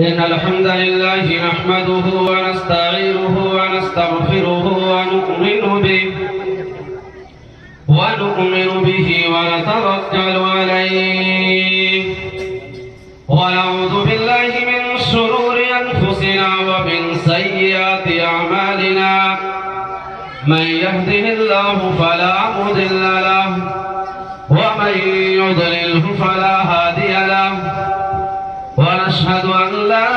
إن الحمد لله نحمده ونستعينه ونستغفره ونؤمن به ونتوكل عليه ونعوذ بالله من شرور أنفسنا ومن سيئات أعمالنا من يهده الله فلا مضل له ومن يضلله فلا هادي له ونشهد أن لا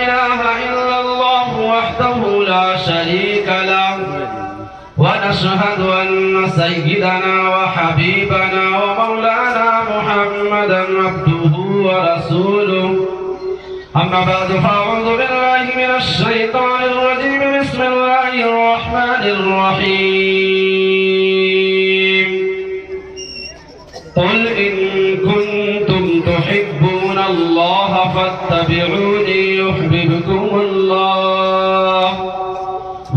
إله إلا الله وحده لا شريك له ونشهد أن سيدنا وحبيبنا ومولانا محمدا عبده ورسوله أما بعد فأعوذ بالله من الشيطان الرجيم بسم الله الرحمن الرحيم قل إن كنتم تحبون الله فاتبعوني يحببكم الله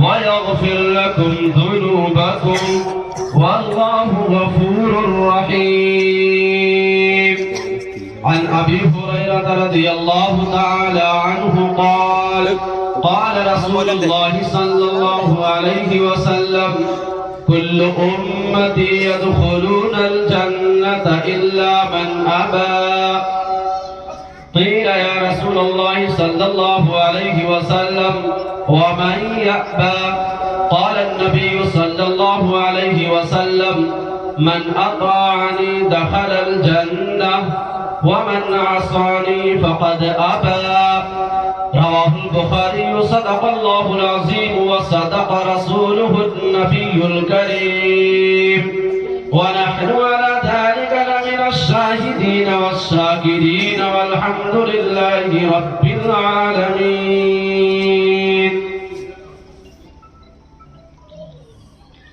ويغفر لكم ذنوبكم والله غفور رحيم عن أبي هريرة رضي الله تعالى عنه قال قال رسول الله صلى الله عليه وسلم كل أمتي يدخلون الجنة إلا من أبى قيل يا رسول الله صلى الله عليه وسلم ومن يأبى قال النبي صلى الله عليه وسلم من أطاعني دخل الجنة ومن عصاني فقد أبى رواه البخاري صدق الله العظيم وصدق رسوله النبي الكريم ونحن على ذلك لمن الشاهدين والشاكرين والحمد لله رب العالمين.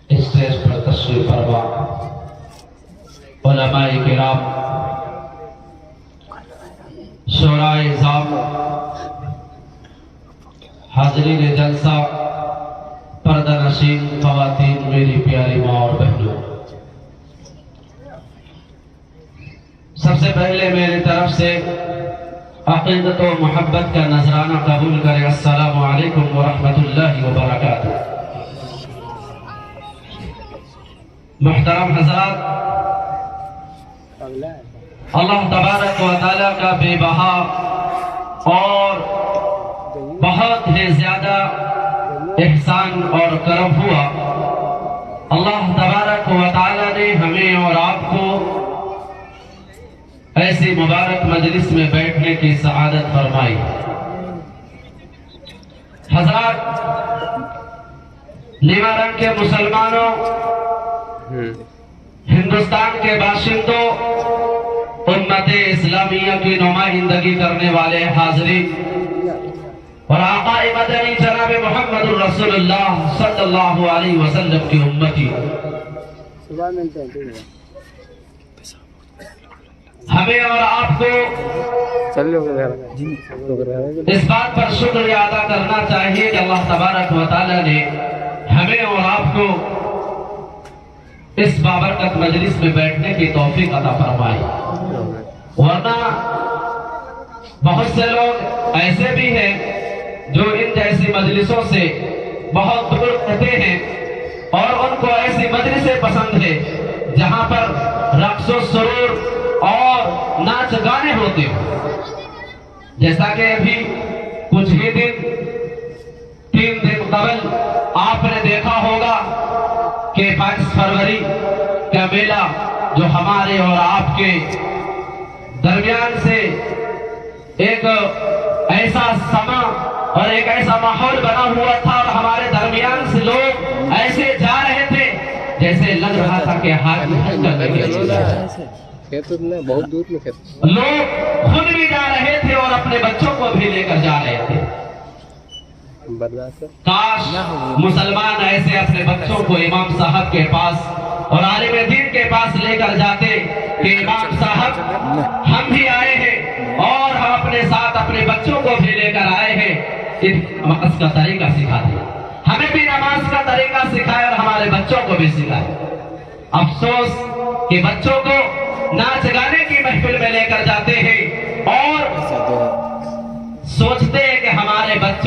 اسٹیج پر تشریف فرما علماء کرام، شورائے عظام، حاضرین جلسہ، پردہ نشین خواتین، میری پیاری ماں اور بہنوں، سب سے پہلے میری طرف سے عقیدت و محبت کا نذرانہ قبول کریں. السلام علیکم ورحمۃ اللہ وبرکاتہ. محترم حضرات، اللہ تبارک و تعالیٰ کا بے بہا اور بہت ہی زیادہ احسان اور کرم ہوا. اللہ تبارک و تعالیٰ نے ہمیں اور آپ کو ایسی مبارک مجلس میں بیٹھنے کی سعادت فرمائی. حضرات، نیلا رنگ کے مسلمانوں، ہندوستان کے باشندوں، امت اسلامیہ کی نمائندگی کرنے والے حاضرین اور آقا مدنی جناب محمد رسول اللہ صلی اللہ علیہ وسلم کی امتی، ہمیں اور آپ کو اس بات پر شکریہ ادا کرنا چاہیے کہ اللہ تبارک و تعالی نے ہمیں اور آپ کو اس بابرکت مجلس میں بیٹھنے کی توفیق عطا فرمائی. ورنہ بہت سے لوگ ایسے بھی ہیں جو ان جیسی مجلسوں سے بہت دور رہتے ہیں اور ان کو ایسی مجلسیں پسند ہے جہاں پر رقص و سرور اور ناچ گانے ہوتے ہیں. جیسا کہ ابھی کچھ ہی دن 3 دن قبل آپ نے دیکھا ہوگا کہ 22 فروری کا میلہ جو ہمارے اور آپ کے درمیان سے ایک ایسا سما اور ایک ایسا ماحول بنا ہوا تھا اور ہمارے درمیان سے لوگ ایسے جا رہے تھے جیسے لگ رہا تھا کہ ہاتھ میں حج کرنے کے لیے بہت دور میں لوگ خود بھی جا رہے تھے اور اپنے بچوں کو بھی لے کر جا رہے تھے. کاش مسلمان ایسے اپنے بچوں کو امام صاحب کے پاس اور عالم دین کے پاس لے کر جاتے کہ امام صاحب ہم بھی آئے ہیں اور ہم اپنے ساتھ اپنے بچوں کو بھی لے کر آئے ہیں، نماز کا طریقہ سکھا دیا. ہمیں بھی نماز کا طریقہ سکھائے اور ہمارے بچوں کو بھی سکھائے. افسوس کہ بچوں کو ناچ گانے کی محفل میں لے کر جاتے ہیں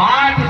8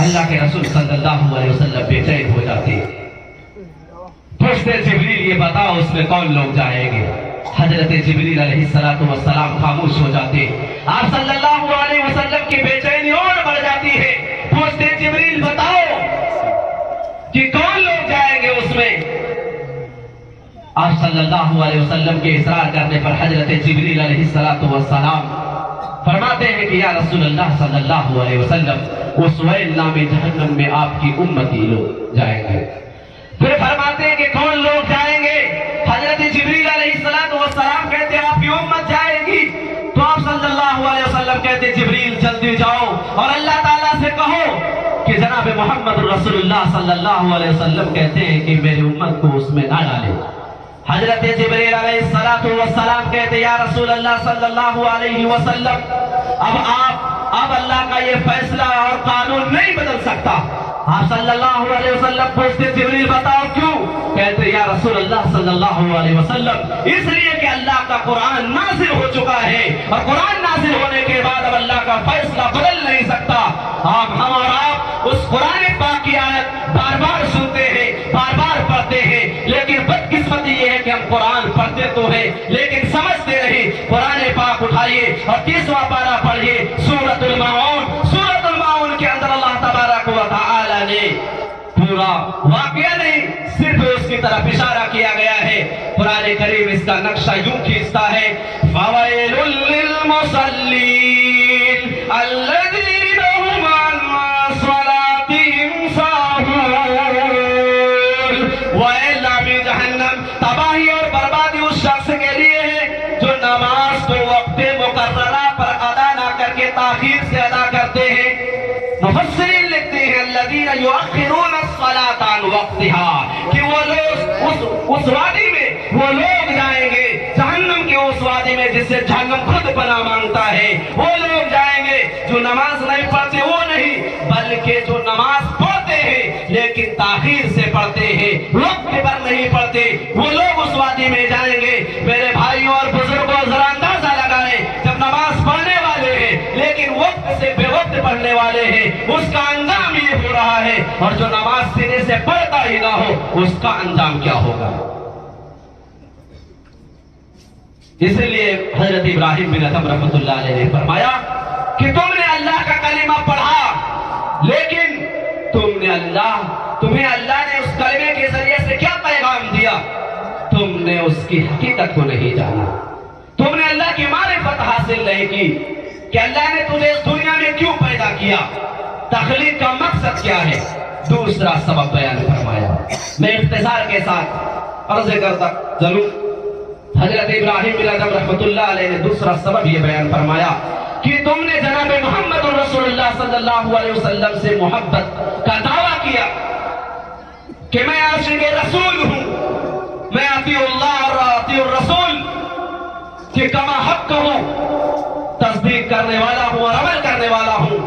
اللہ کے رسول صلی اللہ علیہ وسلم بے چین ہو جاتے، پوچھتے جبریل یہ بتاؤ اس میں کون لوگ جائیں گے؟ حضرت جبریل علیہ السلام خاموش ہو جاتے، آپ صلی اللہ علیہ وسلم کی بے چینی اور بڑھ جاتی ہے، پوچھتے جبریل بتاؤ کہ کون لوگ جائیں گے اس میں؟ آپ صلی اللہ علیہ وسلم کے اصرار کرنے پر حضرت جبریل علیہ السلام فرماتے ہیں کہ یا رسول اللہ صلی اللہ علیہ وسلم اس ویل نامی جہنم میں آپ کی امتی لوگ جائیں گے۔ پھر فرماتے ہیں کہ کون لوگ جائیں گے؟ حضرت جبریل علیہ السلام کہتے ہیں آپ کی امت جائے گی، تو آپ صلی اللہ علیہ وسلم کہتے ہیں جبریل جلدی جاؤ اور اللہ تعالیٰ سے کہو کہ جناب محمد رسول اللہ صلی اللہ علیہ وسلم کہتے ہیں کہ میری امت کو اس میں نہ ڈالے۔ حضرت جبریل علیہ السلام کہتے ہیں یا رسول اللہ صلی اللہ علیہ وسلم اب اللہ کا یہ فیصلہ اور قانون نہیں بدل سکتا۔ آپ صلی اللہ علیہ وسلم پوچھتے جبریل بتاؤ کیوں؟ کہتے یا رسول اللہ صلی اللہ علیہ وسلم اس لیے کہ اللہ کا قرآن نازل ہو چکا ہے اور قرآن نازل ہونے کے بعد اب اللہ کا فیصلہ بدل نہیں سکتا۔ ہم اور آپ اس قرآن پاک کی آیت بار بار سنتے ہیں، بار بار پڑھتے ہیں، لیکن بدقسمتی یہ ہے کہ ہم قرآن پڑھتے تو ہیں لیکن سمجھتے نہیں۔ قرآن پاک اٹھائیے اور 30واں پارہ پڑھیے، سورۃ الماعون۔ سورۃ الماعون کے اندر اللہ تبارک و تعالی نے پورا واقعہ نہیں صرف اس کی طرف اشارہ کیا گیا ہے۔ قرآن کریم اس کا نقشہ یوں کھینچتا ہے فَوَيْلٌ لِّلْمُصَلِّينَ الَّذِينَ هُمْ عَنْ صَلَاتِهِمْ سَاهُونَ۔ وَإِلَّا جہنم تباہی اور بربادی اس شخص کے لیے ہے جو نماز کو وقت مقررہ پر ادا نہ کر کے تاخیر سے ادا کرتے ہیں۔ مفسرین لکھتے ہیں الذین یؤخرون الصلاۃ عن وقتها، کہ وہ لوگ اس وادی میں وہ لوگ جائیں گے، جہنم کے اس وادی میں جس سے جہنم خود پناہ مانگتا ہے، وہ لوگ جائیں گے جو نماز نہیں پڑھتے، وہ نہیں بلکہ جو نماز پڑھتے ہیں لیکن تاخیر سے پڑھتے ہیں، وقت پر نہیں پڑھتے، وہ لوگ اس وادی میں جائیں گے۔ میرے بھائیوں اور بزرگوں ذرا اندازہ لگائیں، جب نماز پڑھنے والے ہیں لیکن وقت سے بے وقت پڑھنے والے ہیں، اس کا انجام یہ ہو رہا ہے، اور جو نماز سینے سے پڑھتا ہی نہ ہو اس کا انجام کیا ہوگا؟ اس لیے حضرت ابراہیم بن ادھم رحمۃ اللہ علیہ نے فرمایا کہ تم نے اللہ کا کلمہ پڑھا لیکن تمہیں اللہ نے اس کلمے کے ذریعے سے کیا پیغام دیا؟ تم نے اس کی حقیقت کو نہیں جانا، تم نے اللہ کی معرفت حاصل نہیں کی کہ اللہ نے تجھے اس دنیا میں کیوں پیدا کیا، تخلیق کا مقصد کیا ہے۔ دوسرا سبب بیان فرمایا، میں اختصار کے ساتھ عرض کرتا ضرور، حضرت ابراہیم بن ادھم رحمۃ اللہ علیہ نے دوسرا سبب یہ بیان فرمایا کہ تم نے جناب محمد رسول اللہ صلی اللہ علیہ وسلم سے محبت کا دعویٰ کیا کہ میں عاشق رسول ہوں، میں اطیع اللہ اور اطیع الرسول کہ کما حق ہوں، تصدیق کرنے والا ہوں اور عمل کرنے والا ہوں۔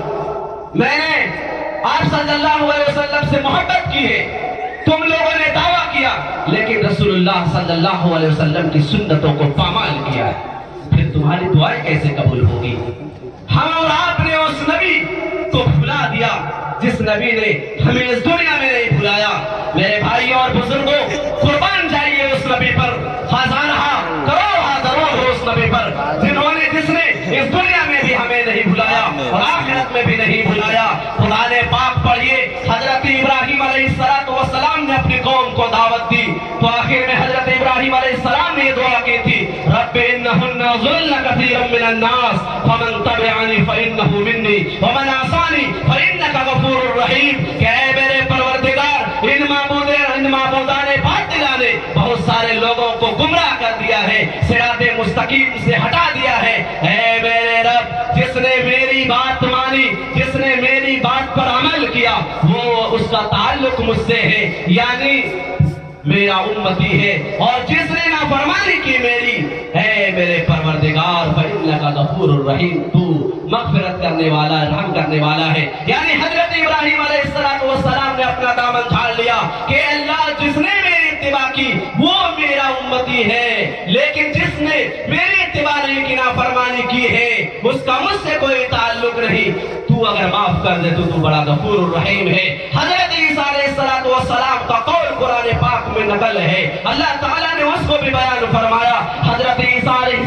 میں نے آپ صلی اللہ علیہ وسلم سے محبت کی ہے، تم لوگوں نے دعویٰ کیا لیکن رسول اللہ صلی اللہ علیہ وسلم کی سنتوں کو پامال کیا ہے، پھر تمہاری دعائیں کیسے قبول ہوگی؟ ہم اور آپ نے اس نبی کو بھلا دیا جس نبی نے ہمیں اس دنیا میں نہیں بھلایا۔ میرے بھائیوں اور بزرگوں، قربان جائیے اس نبی پر، ہزارہ کروڑ ضرور ہو اس نبی پر جس نے اس دنیا میں بھی ہمیں نہیں بھلایا اور آخرت میں بھی نہیں بھلایا۔ قرآن پاک پڑھیے، حضرت ابراہیم علیہ السلام نے اپنی قوم کو دعوت دی تو آخر میں حضرت ابراہیم علیہ السلام نے یہ دعا کی تھی رب انہن ضلن کثیرا من الناس فمن تبعنی فانہ منی ومن عصانی فانک غفور رحیم، کہ اے میرے پروردگار ان معبودان باطلہ نے بہت سارے لوگوں کو گمراہ کر دیا ہے، صراط مستقیم سے ہٹا دیا ہے۔ اے میرے رب، جس نے میری بات مانی، جس نے میری بات پر عمل کیا، وہ اس کا تعلق مجھ سے ہے، یعنی میرا امتی ہے، اور جس نے نافرمانی کی میری، اے میرے پروردگار فإنک غفور الرحیم، تو مغفرت کرنے والا، رحم کرنے والا ہے۔ یعنی حضرت ابراہیم علیہ السلام نے اپنا دامن جھاڑ لیا کہ اللہ جس نے میری اتباع کی وہ میرا امتی ہے، لیکن جس نے میری اتباع نہیں کی، نافرمانی کی ہے، اس کا مجھ سے کوئی تعلق نہیں، تو اگر معاف کر دے تو بڑا غفور الرحیم ہے۔ حضرت عیسیٰ علیہ السلام کا قول قرآن پاک میں نقل ہے، اللہ تعالیٰ نے اس کو بھی بیان فرمایا۔ حضرت عیسیٰ علیہ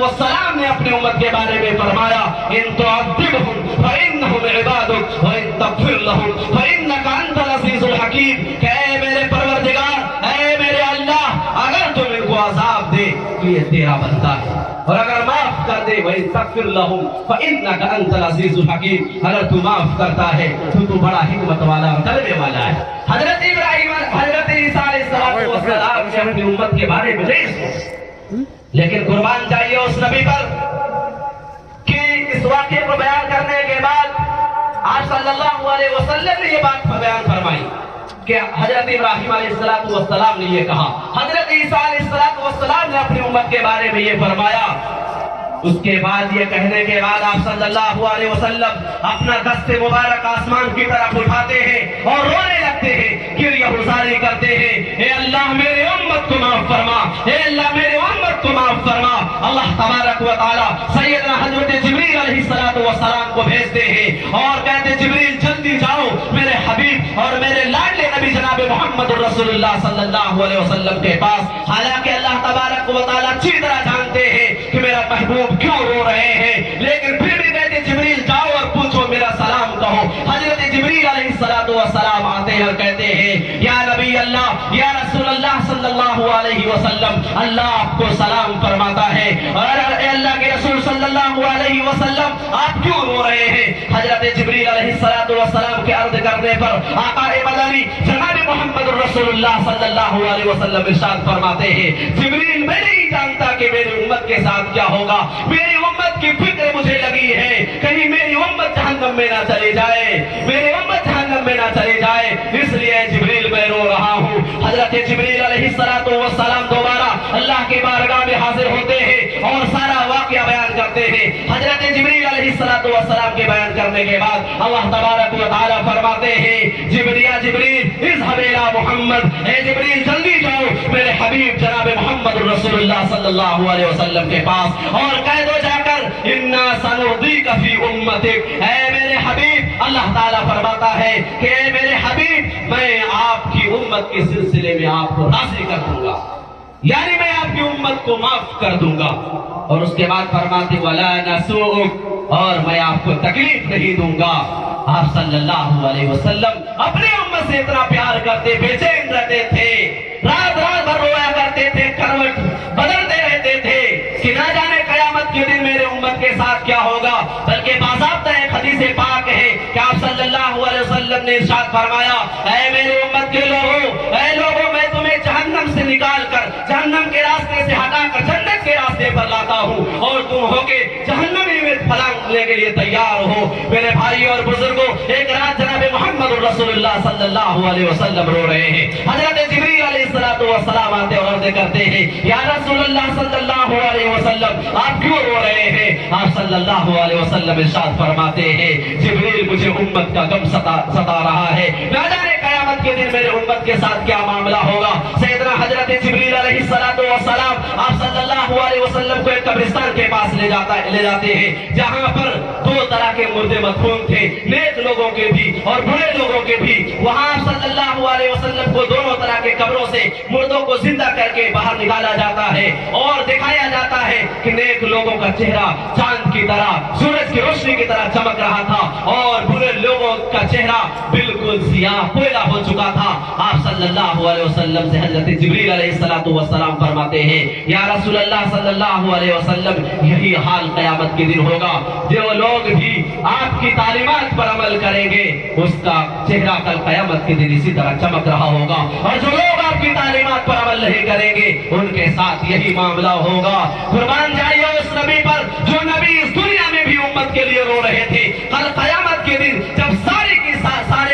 السلام نے اپنی امت کے بارے میں فرمایا ان تعذبهم فإنهم عبادك وإن تغفر لهم فإنك أنت العزيز الحكيم، کہ اے میرے پروردگار، اے میرے اللہ، اگر تم ان کو عذاب دے تو یہ تیرا بندہ ہے، اور اگر معاف کر دے وَإِن تَغْفِرْ لَهُمْ فَإِنَّكَ أَنْتَ الْعَزِيزُ الْحَكِيمُ، اگر تو معاف کرتا ہے تو بڑا حکمت والا اور غلبے والا ہے۔ حضرت ابراہیم، حضرت عیسیٰ علیہ السلام نے اپنی امت کے بارے میں نہیں سوچا، لیکن قربان چاہیے اس نبی پر کہ اس واقعے کو بیان کرنے کے بعد آپ صلی اللہ علیہ وسلم نے یہ بات بیان فرمائی کہ حضرت ابراہیم علیہ السلام نے یہ کہا، حضرت عیسیٰ علیہ السلام نے اپنی امت کے بارے میں یہ فرمایا۔ اس کے بعد یہ کہنے کے بعد آپ صلی اللہ علیہ وسلم اپنا دست مبارک آسمان کی طرف اٹھاتے ہیں اور رونے لگتے ہیں، گریہ گزاری کرتے ہیں، اے اللہ میرے امت کو معاف فرما، اے اللہ میرے امت کو معاف فرما۔ اللہ تبارک و تعالی سیدنا حضرت جبریل علیہ السلام کو بھیجتے ہیں اور کہتے جبریل جلدی جاؤ میرے حبیب اور میرے لاڈلے نبی جناب محمد رسول اللہ صلی اللہ علیہ وسلم کے پاس۔ حالانکہ اللہ تبارک و تعالی اچھی طرح جانتے ہیں کہ میرا محبوب کیوں رو رہے ہیں، لیکن پھر بھی کہتے جبریل جاؤ اور پوچھو میرا سلام کہو۔ حضرت جبریل علیہ السلام آتے ہیں اور کہتے ہیں یا نبی اللہ، یا رسول اللہ صلی اللہ علیہ وسلم، اللہ آپ کو سلام فرماتا ہے، اور اے اللہ کے رسول صلی اللہ علیہ وسلم آپ کیوں رو رہے ہیں؟ حضرت جبریل علیہ السلام کے عرض کرنے پر آقا مدنی جناب محمد رسول اللہ صلی اللہ علیہ وسلم ارشاد فرماتے ہیں جبریل میں نہیں جانتا کہ میری امت کے ساتھ کیا ہوگا، میری امت کی فکر مجھے لگی ہے، کہیں میری امت جہنم میں نہ چلی جائے، میری امت جہنم میں نہ چلی جائے، اس لیے جبریل میں رو رہا ہوں۔ حضرت جبریل علیہ السلام دوبارہ اللہ کے بارگاہ میں حاضر ہوتے ہیں اور سارا واقعہ بیان کرتے ہیں۔ حضرت جبریل علیہ السلام کے بیان کرنے کے بعد اللہ تبارک و تعالی فرماتے ہیں جبریل اذهب الى محمد، اے جبریل جلدی جاؤ میرے حبیب جناب محمد رسول اللہ صلی اللہ علیہ وسلم کے پاس اور کہہ دو جا کر انا سنرضیک فی امتک، اے میرے حبیب، اللہ تعالیٰ فرماتا ہے کہ اے میرے حبیب میں آپ کی امت کے سلسلے میں آپ کو راضی کر دوں گا، یعنی میں آپ کی امت کو معاف کر دوں گا۔ اور اس کے بعد فرماتے ولا نسوءک، اور میں آپ کو تکلیف نہیں دوں گا۔ آپ صلی اللہ علیہ وسلم اپنے امت سے اتنا پیار کرتے، بے چین رہتے تھے، رات رات بھر رویا کرتے تھے، کروٹ بدلتے رہتے تھے کہ نہ جانے قیامت کے دن میرے امت کے ساتھ کیا ہوگا۔ بلکہ باضابطہ ایک حدیث پاک ہے کہ آپ صلی اللہ علیہ وسلم نے ارشاد فرمایا اے میرے امت کے لوگوں، اے لوگوں، میں تمہیں جہنم سے نکال کر، جہنم کے راستے سے ہٹا کر جنت کے راستے پر لاتا ہوں، اور تم ہو کے جہنمی میں پھلانگنے کے لیے تیار ہو۔ میرے بھائی اور بزرگوں، ایک رات جناب محمد رسول اللہ صلی اللہ علیہ وسلم رو رہے ہیں، حضرت جبریل علیہ السلام آتے اور عرض کرتے ہیں یا رسول اللہ صلی اللہ علیہ وسلم آپ کیوں رو رہے ہیں؟ آپ صلی اللہ علیہ وسلم ارشاد فرماتے ہیں جبریل مجھے امت کا غم ستا رہا ہے، نہ جانے قیامت کے دن میرے امت کے ساتھ کیا معاملہ ہوگا۔ سیدنا حضرت جبریل علیہ السلام آپ صلی اللہ علیہ وسلم کو ایک قبرستان کے پاس لے جاتے ہیں جہاں پر دو طرح کے مردے مدفون تھے، نیک لوگوں کے بھی اور برے لوگوں کے بھی۔ وہاں آپ صلی اللہ علیہ وسلم کو دونوں طرح کے قبروں سے مردوں کو زندہ کر کے باہر نکالا جاتا ہے اور دکھایا جاتا ہے کہ نیک لوگوں کا چہرہ چاند کی طرح، سورج کی روشنی کی طرح چمک رہا تھا اور برے لوگوں کا چہرہ بالکل سیاہ کوئلہ ہو چکا تھا۔ آپ صلی اللہ علیہ وسلم سے حضرت جبریل علیہ السلام فرماتے ہیں یا رسول اللہ صلی اللہ علیہ وسلم یہی حال قیامت کے دن ہوگا، جو لوگ بھی آپ کی تعلیمات پر عمل کریں گے اس کا چہرہ کل قیامت کے دن اسی طرح چمک رہا ہوگا، اور جو لوگ آپ کی تعلیمات پر عمل نہیں کریں گے ان کے ساتھ یہی معاملہ ہوگا۔ قربان جائیے اس نبی پر جو نبی اس دنیا میں بھی امت کے لیے رو رہے تھے، کل قیامت کے دن جب سارے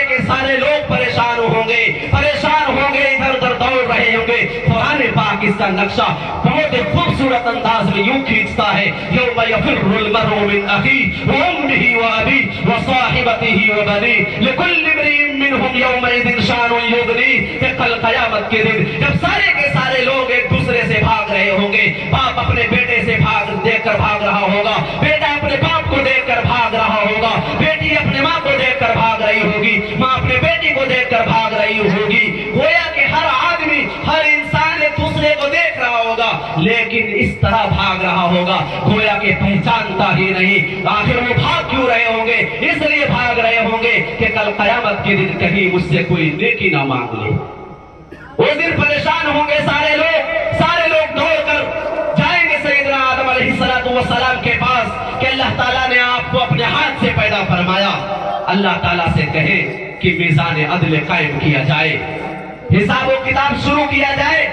کے سارے لوگ پریشان ہوں گے، ادھر ادھر دوڑ رہے ہوں گے، قرآن پاک اس کا نقشہ بہت خوبصورت انداز میں یوں کھینچتا ہے یوم یفر المرء من اخیہ وامہ وابیہ وصاحبتہ وبنیہ لکل امرئ منہم یومئذ شان یغنیہ، کہ کل قیامت کے دن جب سارے کے سارے لوگ ایک دوسرے سے بھاگ رہے ہوں گے، باپ اپنے بیٹے سے دیکھ کر بھاگ رہا ہوگا، بیٹا اپنے باپ دیکھ کر بھاگ رہی ہوگی. گویا کہ ہر آدمی ہر انسان ایک دوسرے کو دیکھ رہا ہوگا لیکن اس طرح بھاگ رہا ہوگا گویا کہ پہچانتا ہی نہیں. آخر وہ بھاگ کیوں رہے ہوں گے؟ اس لیے بھاگ رہے ہوں گے کہ کل قیامت کے دن کہیں مجھ سے کوئی نیکی نہ مانگ لے. اس دن پریشان ہوں گے سارے لوگ دوڑ کر جائیں گے سیدنا آدم علیہ السلام کے پاس کہ اللہ تعالیٰ نے آپ کو اپنے ہاتھ سے پیدا فرمایا. اللہ تعالیٰ سے کہے کہ میزان عدل قائم کیا جائے, حساب و کتاب شروع کیا جائے.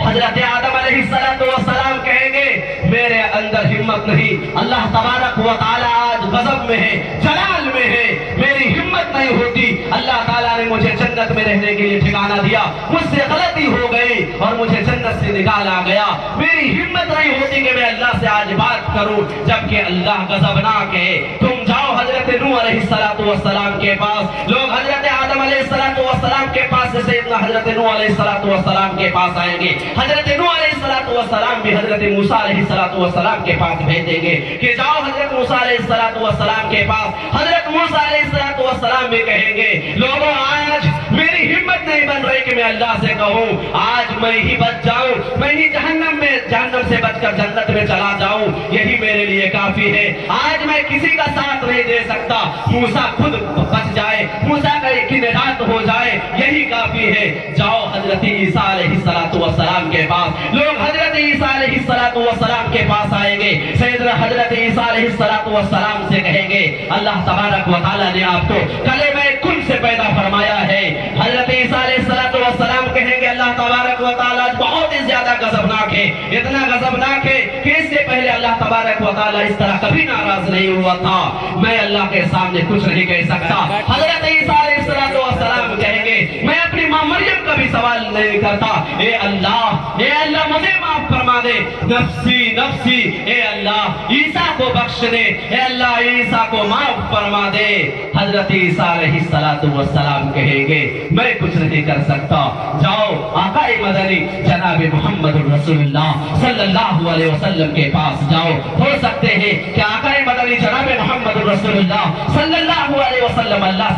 حضرت آدم علیہ السلام کہیں گے میرے اندر ہمت نہیں, اللہ تبارک و تعالیٰ آج غضب میں ہے, جلال میں ہے, میری ہمت نہیں ہوتی. اللہ تعالیٰ نے مجھے جنت میں رہنے کے لیے ٹھکانہ دیا, مجھ سے غلطی ہو گئی اور مجھے جنت سے نکالا گیا. میری ہمت نہیں ہوتی کہ میں اللہ سے آج بات کروں جبکہ اللہ غضبناک ہے. تم جاؤ حضرت نوح علیہ السلام کے پاس. لوگ حضرت آدم علیہ السلام کے پاس سے سیدنا حضرت نوح علیہ السلام کے پاس آئیں گے. حضرت نوح علیہ السلام بھی حضرت موسیٰ علیہ السلام کے پاس بھیجیں گے کہ جاؤ حضرت موسیٰ علیہ السلام کے پاس. حضرت موسیٰ علیہ السلام بھی کہیں گے لوگوں آج میری ہمت نہیں بن رہی کہ میں اللہ سے کہوں آج میں ہی بچ جاؤں, میں ہی جہنم سے بچ کر جنت میں چلا جاؤں, یہی میرے لیے کافی ہے. آج میں کسی کا ساتھ نہیں دے سکتا, موسیٰ خود بچ جائے, موسیٰ کی نجات ہو جائے, یہی کافی ہے. جاؤ حضرت عیسیٰ علیہ السلام کے پاس. لوگ حضرت عیسیٰ علیہ السلام کے پاس آئیں گے. سیدنا حضرت عیسیٰ علیہ السلام سے کہیں گے اللہ تبارک و تعالیٰ نے آپ کو کلمہ کن سے پیدا فرمایا ہے. حضرت عیسیٰ علیہ السلام کہیں گے اللہ تبارک و تعالیٰ بہت ہی زیادہ غضبناک ہے, اتنا غضبناک ہے کہ اس سے پہلے اللہ تبارک و تعالیٰ اس طرح کبھی ناراض نہیں ہوا تھا, میں اللہ کے سامنے کچھ نہیں کہہ سکتا. حضرت عیسیٰ علیہ السلام کہیں گے میں اپنی ماں مریم کا بھی سوال نہیں کرتا, اے اللہ مجھے معاف فرما دے, نفسی نفسی, اے اللہ عیسیٰ کو بخش دے, اے اللہ عیسیٰ کو معاف فرما دے. حضرت عیسیٰ علیہ السلام کہیں گے میں کچھ نہیں کر سکتا. جاؤ آقا مدنی جناب محمد رسول اللہ صلی اللہ علیہ وسلم کے پاس جاؤ. ہو سکتے ہیں کہ آقا مدنی جناب محمد رسول اللہ صلی اللہ علیہ وسلم اللہ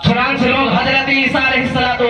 چنانچہ لوگ حضرت عیسیٰ علیہ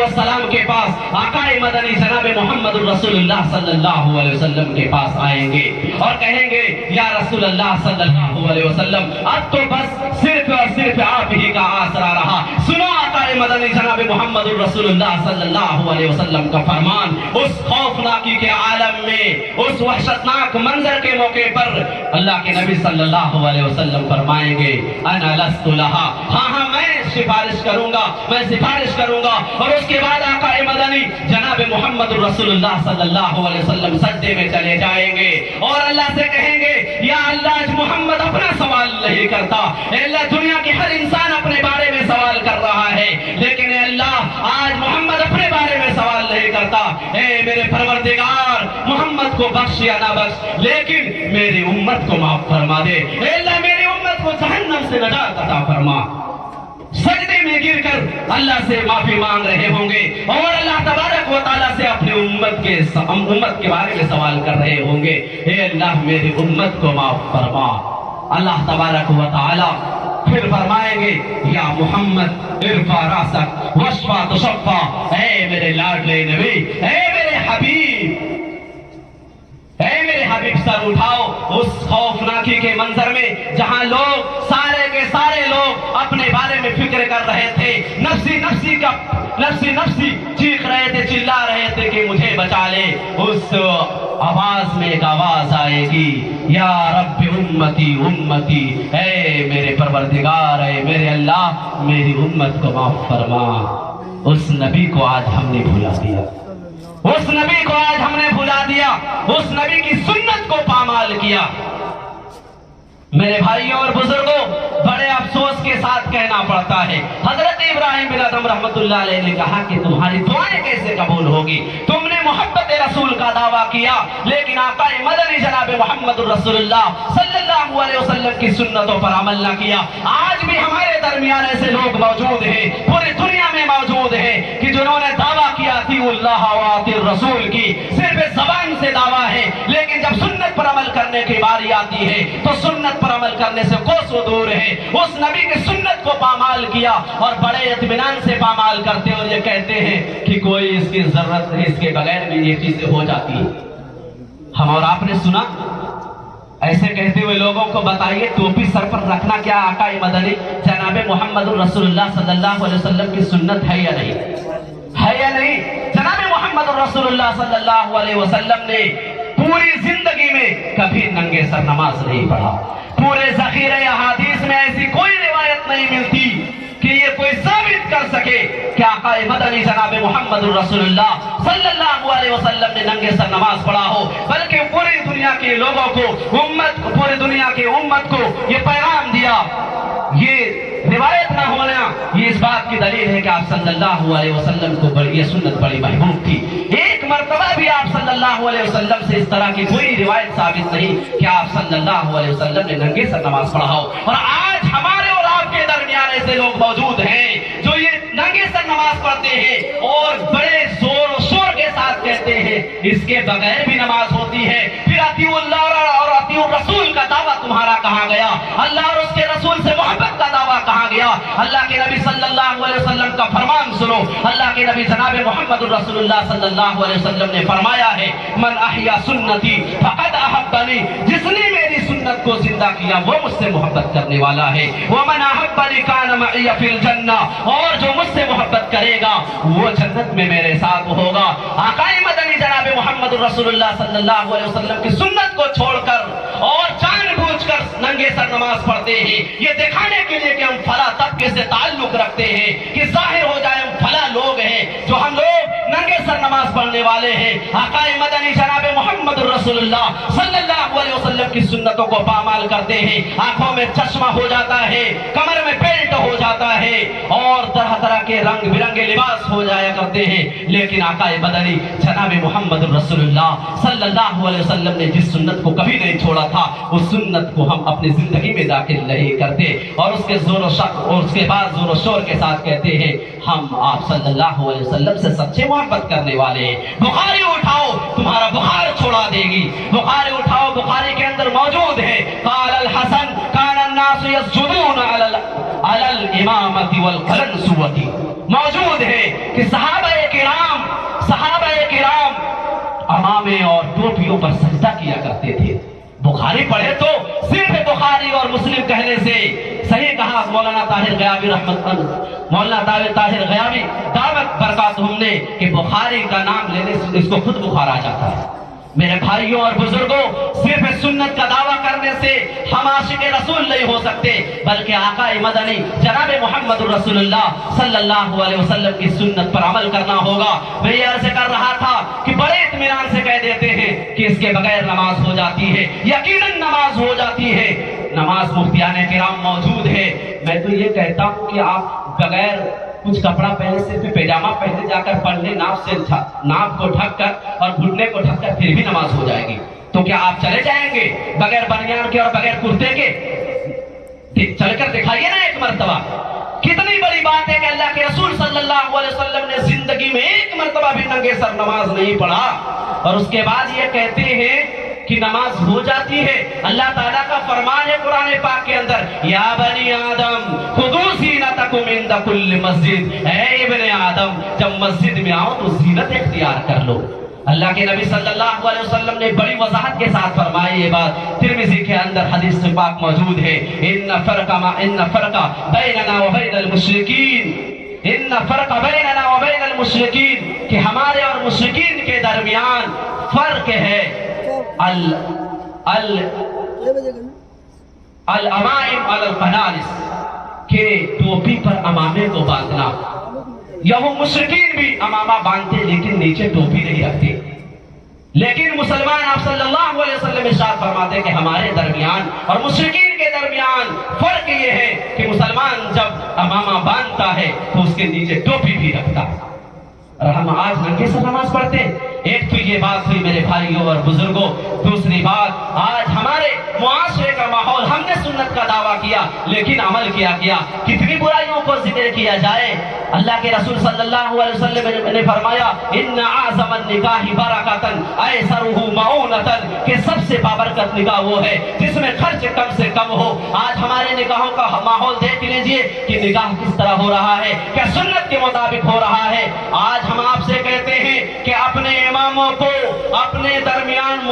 السلام کے پاس آقا مدنی جناب محمد رسول اللہ صلی اللہ علیہ وسلم کے پاس آئیں گے اور کہیں گے یا رسول اللہ صلی اللہ علیہ وسلم اب تو بس صرف اور صرف آپ ہی کا آسرا رہا. سنو آقا مدنی جناب محمد رسول اللہ صلی اللہ علیہ وسلم کا فرمان. اس خوفناکی کے عالم میں, اس وحشتناک منظر کے موقع پر اللہ کے نبی صلی اللہ علیہ وسلم فرمائیں گے انا لست لہا, ہاں میں سفارش کروں گا. اور اس کے بعد آقا مدنی جناب محمد رسول اللہ صلی اللہ علیہ وسلم سجدے میں چلے جائیں گے اور اللہ سے کہیں گے یا اللہ آج محمد اپنا سوال نہیں کرتا, اے اللہ دنیا کے ہر انسان اپنے بارے میں سوال کر رہا ہے لیکن اے اللہ آج محمد اپنے بارے میں سوال نہیں کرتا. اے میرے پروردگار محمد کو بخش یا نہ بخش لیکن میری امت کو معاف فرما دے. اے اللہ میری امت کو جہنم سے نجات عطا فرما. سجدے میں گر کر اللہ سے معافی مانگ رہے ہوں گے اور اللہ تبارک و تعالیٰ سے اپنی امت کے بارے میں سوال کر رہے ہوں گے اے اللہ میری امت کو معاف فرما. اللہ تبارک و تعالیٰ پھر فرمائیں گے یا محمد ارفع راسک واشفع تشفع, اے میرے لاڈلے نبی, اے میرے حبیب, اے میرے حبیب سر اٹھاؤ. اس خوفناکی کے منظر میں جہاں لوگ سارے کے سارے لوگ اپنے بارے میں فکر کر رہے تھے, نفسی نفسی چیخ رہے تھے, چلا رہے تھے کہ مجھے بچا لے, اس آواز میں ایک آواز آئے گی یا رب امتی امتی, اے میرے پروردگار, اے میرے اللہ میری امت کو معاف فرما. اس نبی کو آج ہم نے بھلا دیا, اس نبی کو آج ہم نے بھلا دیا, اس نبی کی سنت کو پامال کیا. میرے بھائیوں اور بزرگوں بڑے افسوس کے ساتھ کہنا پڑتا ہے حضرت ابراہیم بن ادم رحمت اللہ علیہ نے کہا کہ تمہاری دعائیں کیسے قبول ہوگی, تم نے محبت رسول کا دعویٰ کیا لیکن آقا مدنی جناب محمد رسول اللہ صلی اللہ علیہ وسلم کی سنتوں پر عمل نہ کیا. آج بھی ہمارے درمیان ایسے لوگ موجود ہیں, پوری دنیا میں موجود ہیں کہ جنہوں نے دعویٰ کیا کہ اطیعوا اللہ و اطیعوا الرسول کی صرف زبان سے دعویٰ ہے، لیکن جب سنت پر عمل کرنے کی باری آتی ہے تو سنت پر عمل کرنے سے کوسوں دور ہے۔ اس نبی کی سنت کو پامال کیا اور بڑے اطمینان سے پامال کرتے اور یہ کہتے ہیں کہ کوئی اس کی ضرورت نہیں، اس کے بغیر بھی یہ چیزیں ہو جاتی ہیں۔ ہم اور آپ نے سنا، ایسے کہتے ہوئے لوگوں کو بتائیے ٹوپی سر پر رکھنا کیا آقا مدنی جناب محمد رسول اللہ صلی اللہ علیہ وسلم کی سنت ہے یا نہیں؟ ہے یا نہیں؟ جناب محمد رسول اللہ صلی اللہ علیہ وسلم نے پوری زندگی میں کبھی ننگے سر نماز نہیں پڑھا۔ پورے ذخیرہ احادیث میں ایسی کوئی روایت نہیں ملتی کہ یہ کوئی ثابت کر سکے کہ آقا مدنی جناب محمد رسول اللہ صلی اللہ علیہ وسلم نے ننگے سر نماز پڑھا ہو، بلکہ پوری دنیا کے لوگوں کو، پوری دنیا کی امت کو یہ پیغام دیا۔ یہ روایت نہ ہونا یہ اس بات کی دلیل ہے کہ آپ صلی اللہ علیہ وسلم کو یہ سنت بڑی محبوب تھی۔ ایک مرتبہ بھی آپ صلی اللہ علیہ وسلم سے اس طرح کی کوئی روایت ثابت نہیں کہ آپ صلی اللہ علیہ وسلم نے ننگے سر نماز پڑھا ہو۔ اور آج ہمارے اور آپ کے درمیان ایسے لوگ موجود ہیں جو یہ ننگے سر نماز پڑھتے ہیں اور بڑے زور و شور کے ساتھ کہتے ہیں اس کے بغیر بھی نماز ہوتی ہے۔ پھر اطیعوا اللہ اور اطیعوا الرسول کا دعویٰ تمہارا کہاں گیا؟ اللہ اور اس کے رسول سے محبت کا دعویٰ کہاں گیا؟ اللہ کے نبی صلی اللہ علیہ وسلم کا فرمان سنو۔ اللہ کے نبی جناب محمد رسول اللہ صلی اللہ علیہ وسلم نے فرمایا ہے من احیا سنتی فقد احبنی، جس نے میری سنت کو زندہ کیا وہ مجھ سے محبت کرنے والا ہے۔ ومن احبنی کان معی فی الجنہ، اور جو مجھ سے محبت کرے گا وہ جنت میں میرے ساتھ ہوگا۔ آقا مدنی جناب محمد رسول اللہ صلی اللہ علیہ وسلم کی سنت کو چھوڑ کر اور جان بوجھ کر ننگے سر نماز پڑھتے ہیں، یہ دکھانے کے لیے کہ ہم فلاں طبقے سے تعلق رکھتے ہیں، کہ ظاہر ہو جائے ہم فلاں لوگ ہیں جو ہم لوگ ننگے سر نماز پڑھنے والے ہیں۔ آقا مدنی جناب محمد رسول اللہ صلی اللہ علیہ وسلم کی سنتوں کو پامال کرتے ہیں، آنکھوں میں چشمہ ہو جاتا ہے، کمر میں بیلٹ ہو جاتا ہے اور طرح طرح کے رنگ برنگے لباس ہو جایا کرتے ہیں، لیکن آقا مدنی جناب محمد رسول اللہ صلی اللہ علیہ وسلم نے جس سنت کو کبھی نہیں چھوڑا تھا اس سنت کو ہم اپنی زندگی میں داخل نہیں کرتے، اور اس کے زور و شک اور اس کے بعد زور و شور کے ساتھ کہتے ہیں ہم آپ صلی اللہ علیہ وسلم سے سچے محبت کرنے والے ہیں۔ بخاری اٹھاؤ تمہارا بخار چھوڑا دے گی، بخاری اٹھاؤ، بخاری کے اندر موجود ہے قال الحسن کان الناس یسجدون علی الامامۃ والقلنسوۃ، موجود ہے کہ صحابہ کرام امامے اور ٹوپیوں پر سجدہ کیا کرتے تھے۔ بخاری پڑھے تو صرف بخاری اور مسلم کہنے سے صحیح کہا مولانا طاہر غیابی مولانا طاہر غیابی دعوت برکاتہم نے کہ بخاری کا نام لینے سے اس کو خود بخار آ جاتا ہے۔ میرے بھائیوں اور بزرگوں، صرف سنت کا دعویٰ کرنے سے ہم عاشق رسول نہیں ہو سکتے، بلکہ آقا مدنی جناب محمد رسول اللہ صلی اللہ علیہ وسلم کی سنت پر عمل کرنا ہوگا۔ میں یہ عرض کر رہا تھا کہ بڑے اطمینان سے کہہ دیتے ہیں کہ اس کے بغیر نماز ہو جاتی ہے، یقیناً نماز ہو جاتی ہے، نماز مفتیان کرام موجود ہے۔ میں تو یہ کہتا ہوں کہ آپ بغیر کچھ کپڑا پہنے صرف پیجامہ پہنے جا کر پڑھ لیں، ناپ کو ڈھک کر اور گھٹنے کو ڈھک کر، پھر بھی نماز ہو جائے گی۔ تو کیا آپ چلے جائیں گے بغیر بنیان کے اور بغیر کرتے کے؟ چل کر دکھائیے نا ایک مرتبہ۔ کتنی بڑی بات ہے کہ اللہ کے رسول صلی اللہ علیہ وسلم نے زندگی میں ایک مرتبہ بھی ننگے سر نماز نہیں پڑھا، اور اس کے بعد یہ کہتے ہیں کہ نماز ہو جاتی ہے۔ اللہ تعالیٰ کا فرمان ہے قرآن پاک کے اندر یا بنی آدم خذوا زینتکم عند کل مسجد، اے ابن آدم جب مسجد میں آؤ تو زینت اختیار کر لو۔ اللہ کے نبی صلی اللہ علیہ وسلم نے بڑی وضاحت کے ساتھ فرمائی یہ بات، ترمذی کے اندر حدیث پاک موجود ہے ان فرق بیننا وبین المشرکین، ان فرق بیننا وبین المشرکین، کہ ہمارے اور مشرکین کے درمیان فرق ہے الامائم علی القنانس، کہ ٹوپی پر امامے کو باندھنا، یا وہ مشرکین بھی امامہ باندھتے لیکن نیچے ٹوپی نہیں رکھتے، لیکن مسلمان آپ صلی اللہ علیہ وسلم ارشاد فرماتے ہیں کہ ہمارے درمیان اور مشرکین کے درمیان فرق یہ ہے کہ مسلمان جب امامہ باندھتا ہے تو اس کے نیچے ٹوپی بھی رکھتا ہے، اور ہم آج ننگے سے نماز پڑھتے ہیں۔ ایک تو یہ بات ہوئی میرے بھائیوں اور بزرگوں. دوسری بات, آج ہمارے معاشرے کا ماحول, ہم نے سنت کا دعویٰ کیا لیکن عمل کیا گیا. کتنی برائیوں کو ذکر کیا جائے. اللہ کے رسول صلی اللہ علیہ وسلم نے فرمایا ان اعظم النکاح برکتن ایسرہ معونتن, کہ سب سے بابرکت نکاح وہ ہے جس میں خرچ کم سے کم ہو. آج ہمارے نکاحوں کا ماحول دیکھ لیجئے کہ نکاح کس طرح ہو رہا ہے, کیا سنت کے مطابق ہو رہا ہے. آج ہم آپ سے کہتے ہیں کہ اپنے اماموں کو, اپنے درمیان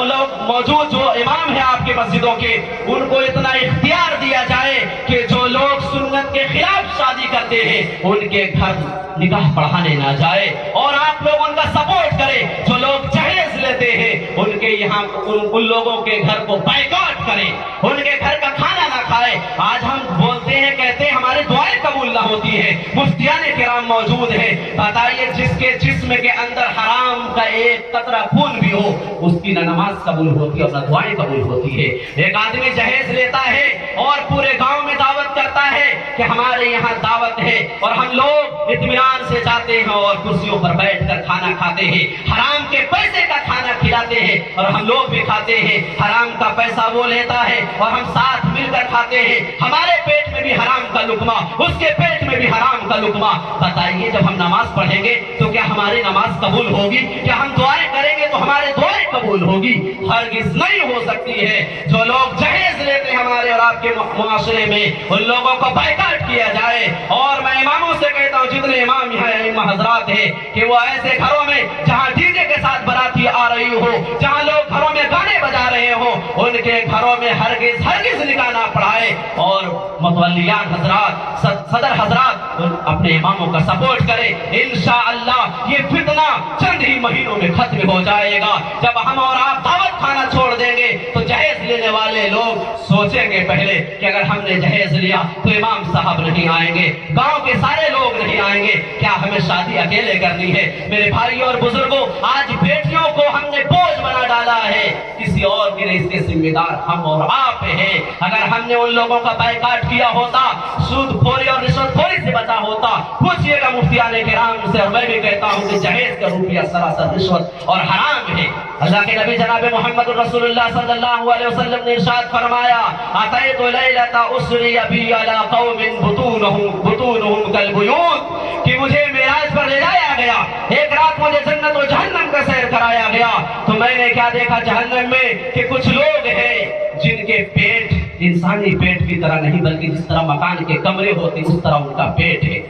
موجود جو امام ہیں آپ کے مسجدوں کے, ان کو اتنا اختیار دیا جائے کہ جو لوگ سنت کے خلاف شادی کرتے ہیں ان کے گھر نکاح پڑھانے نہ جائے, اور آپ لوگ ان کا سپورٹ کریں. جو لوگ جہیز لیتے ہیں ان کے یہاں ان لوگوں کے گھر کو بائیکاٹ کریں, ان کے گھر کا کھانا نہ کھائے. آج ہم بولتے ہیں, کہتے ہیں ہماری دعائیں قبول نہ ہوتی ہے. مفتیان کرام موجود ہیں, بتائیے جس کے جسم کے اندر حرام کا ایک قطرہ خون بھی ہو اس کی نہ نماز قبول ہوتی ہے اور نہ دعائیں قبول ہوتی ہے. ایک آدمی جہیز لیتا ہے اور پورے گاؤں میں دعوت کرتا ہے کہ ہمارے یہاں دعوت ہے, اور ہم لوگ اطمینان سے جاتے ہیں اور کرسیوں پر بیٹھ کر کھانا کھاتے ہیں, حرام کے پیسے کا کھانا کھلاتے ہیں اور ہم لوگ بھی کھاتے ہیں. حرام کا پیسہ وہ لیتا ہے اور ہم ساتھ مل کر کھاتے ہیں. ہمارے پیٹ میں بھی حرام کا لقمہ, اس کے پیٹ میں بھی حرام کا لقمہ. بتائیے جب ہم نماز پڑھیں گے تو کیا ہماری نماز قبول ہوگی؟ کیا ہم دعائیں کریں گے تو ہمارے دعائیں قبول ہوگی؟ ہرگز نہیں ہو سکتی ہے. جو لوگ جہیز لیتے ہیں ہمارے اور آپ کے معاشرے میں, ان لوگوں کو بائیکاٹ کیا جائے. اور میں اماموں سے کہتا ہوں, جتنے امام یہاں ائمہ حضرات ہیں, کہ وہ ایسے گھروں میں جہاں ڈی جے کے ساتھ باراتی آ رہی ہو, جہاں لوگ گھروں میں گانے بجا رہے ہوں, ان کے گھروں میں ہرگز نکاح نہ پڑھائے. اور متولیان حضرات, صدر حضرات اپنے اماموں کا سپورٹ کرے. انشاءاللہ یہ فتنہ چند ہی مہینوں میں ختم ہو جائے گا. جب ہم اور آپ دعوت کھانا چھوڑ دیں گے تو جہیز لینے والے لوگ سوچیں گے پہلے کہ اگر ہم نے جہیز لیا تو امام صاحب نہیں آئیں گے, گاؤں کے سارے لوگ نہیں آئیں گے, کیا ہمیں شادی اکیلے کرنی ہے؟ میرے بھائیوں اور بزرگوں, آج بیٹیوں کو ہم نے بوجھ بنا ڈالا ہے, کسی اور کی نہیں, اس کے ذمہ دار ہم اور آپ ہیں. اگر ہم نے ان لوگوں کا بائیکاٹ کیا ہوتا, سود خوری اور رشوت خوری سے بچا ہوتا. پوچھئے گا مفتیان کرام سے, اور میں بھی کہتا ہوں کہ جہیز کا روپیہ سراسر رشوت اور حرام ہے. اللہ کے نبی جناب محمد رسول اللہ صلی اللہ علیہ وسلم نے ارشاد فرمایا, اتیت لیلۃ اسری بی علی قوم بطونہم کالبیوت, کہ مجھے معراج پر لے جایا گیا, ایک رات مجھے جنت و جہنم کا سیر کرایا گیا, تو میں نے کیا دیکھا جہنم میں کہ کچھ لوگ ہیں جن کے پیٹ انسانی پیٹ کی طرح نہیں بلکہ جس طرح مکان کے کمرے ہوتے اس طرح ان کا پیٹ ہے.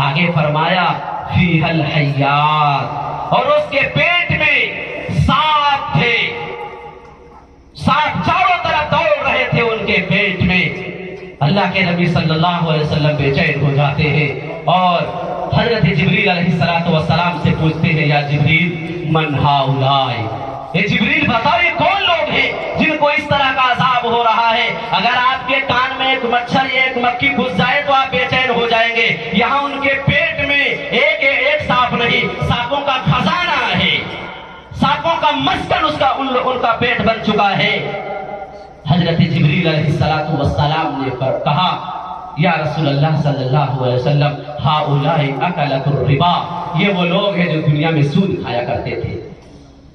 آگے فرمایا فیہ الحیات, اور اس کے پیٹ میں سانپ تھے, سانپ چاروں طرف دوڑ رہے تھے ان کے پیٹ میں. اللہ کے نبی صلی اللہ علیہ وسلم بے چین ہو جاتے ہیں اور حضرت جبریل علیہ السلام سے پوچھتے ہیں, یا جبریل من ہؤلاء, اے جبریل بتاؤ یہ کون لوگ ہیں جن کو اس طرح کا عذاب ہو رہا ہے؟ اگر آپ کے کان میں ایک مچھر یا ایک مکھی گھس جائے تو آپ بے چین ہو جائیں گے. یہاں ان کے پیٹ میں ایک سانپ نہیں, سانپوں کا خزانہ ہے, سانپوں کا مسکن ان کا پیٹ بن چکا ہے. حضرت جبریل علیہ السلام نے کہا, یا رسول اللہ صلی اللہ علیہ وسلم, ہؤلاء اکلۃ الربا, یہ وہ لوگ ہیں جو دنیا میں سود کھایا کرتے تھے.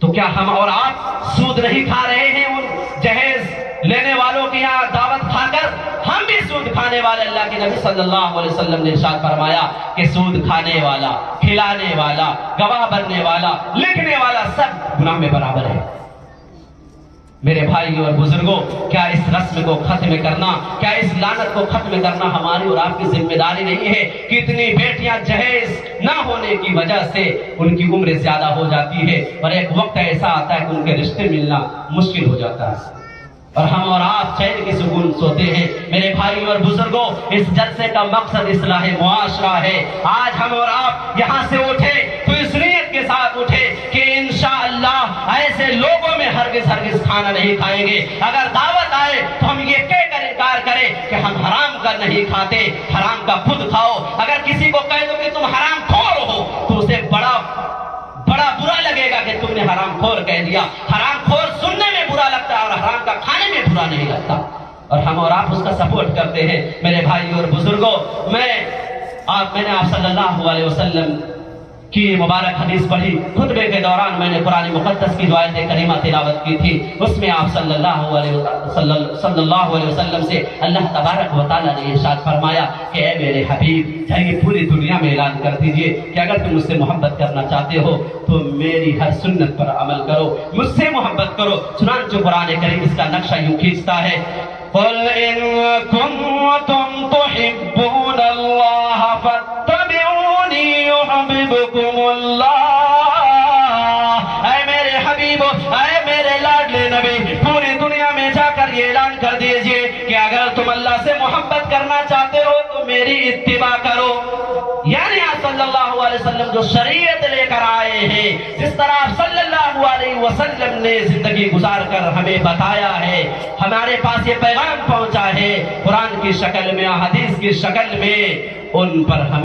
تو کیا ہم اور آپ سود نہیں کھا رہے ہیں؟ ان جہیز لینے والوں کے یہاں دعوت کھا کر ہم بھی سود کھانے والے. اللہ کے نبی صلی اللہ علیہ وسلم نے ارشاد فرمایا کہ سود کھانے والا, کھلانے والا, گواہ بننے والا, لکھنے والا سب گناہ میں برابر ہے. میرے بھائیوں اور بزرگوں, کیا اس رسم کو ختم کرنا, کیا اس لعنت کو ختم کرنا ہماری اور آپ کی ذمہ داری نہیں ہے؟ کتنی بیٹیاں جہیز نہ ہونے کی وجہ سے ان کی عمر زیادہ ہو جاتی ہے, اور ایک وقت ایسا آتا ہے کہ ان کے رشتے ملنا مشکل ہو جاتا ہے, اور ہم اور آپ چین کی سکون سوتے ہیں. میرے بھائیوں اور بزرگوں, اس جلسے کا مقصد اصلاح معاشرہ ہے. آج ہم اور آپ یہاں سے اٹھے تو اس نیت کے ساتھ اٹھے کہ انشاءاللہ ایسے لوگوں میں ہرگز کھانا نہیں کھائیں گے. اگر دعوت آئے تو ہم یہ کہہ کر انکار کریں کہ ہم حرام کا نہیں کھاتے, حرام کا خود کھاؤ. اگر کسی کو کہہ دو کہ تم حرام خور ہو تو اسے بڑا برا لگے گا کہ تم نے حرام خور کہہ دیا. حرام خور سننے میں برا لگتا ہے اور حرام کا کھانے میں برا نہیں لگتا, اور ہم اور آپ اس کا سپورٹ کرتے ہیں. میرے بھائیوں اور بزرگوں, میں نے آپ صلی اللہ علیہ وسلم کی یہ مبارک حدیث پڑھی. خطبے کے دوران میں نے قرآن مقدس کی جو آیت کریمہ تلاوت کی تھی، اس میں آپ صلی اللہ علیہ وسلم سے اللہ تبارک و تعالیٰ نے ارشاد فرمایا کہ اے میرے حبیب، جائیے پوری دنیا میں اعلان کر دیجئے کہ اگر تم مجھ سے محبت کرنا چاہتے ہو تو میری ہر سنت پر عمل کرو، مجھ سے محبت کرو. چنانچہ قرآن کریم اس کا نقشہ یوں کھینچتا ہے، قُلْ إِن كُنتُمْ تُحِبُّونَ اللَّهَ فَاتَّبِعُونِي يُحْبِبْكُمُ اللَّهُ. اے میرے حبیبو، اے میرے لاڈلے نبی، پوری دنیا میں جا کر یہ اعلان کر دیجئے کہ اگر تم اللہ سے محبت کرنا چاہتے ہو تو میری اتباع کرو. یعنی آپ صلی اللہ علیہ وسلم جو شریعت لے کر آئے ہیں، جس طرح آپ صلی اللہ علیہ وسلم نے زندگی گزار کر ہمیں بتایا ہے، ہمارے پاس یہ پیغام پہنچا ہے قرآن کی شکل میں، حدیث کی شکل میں، ان پر ہم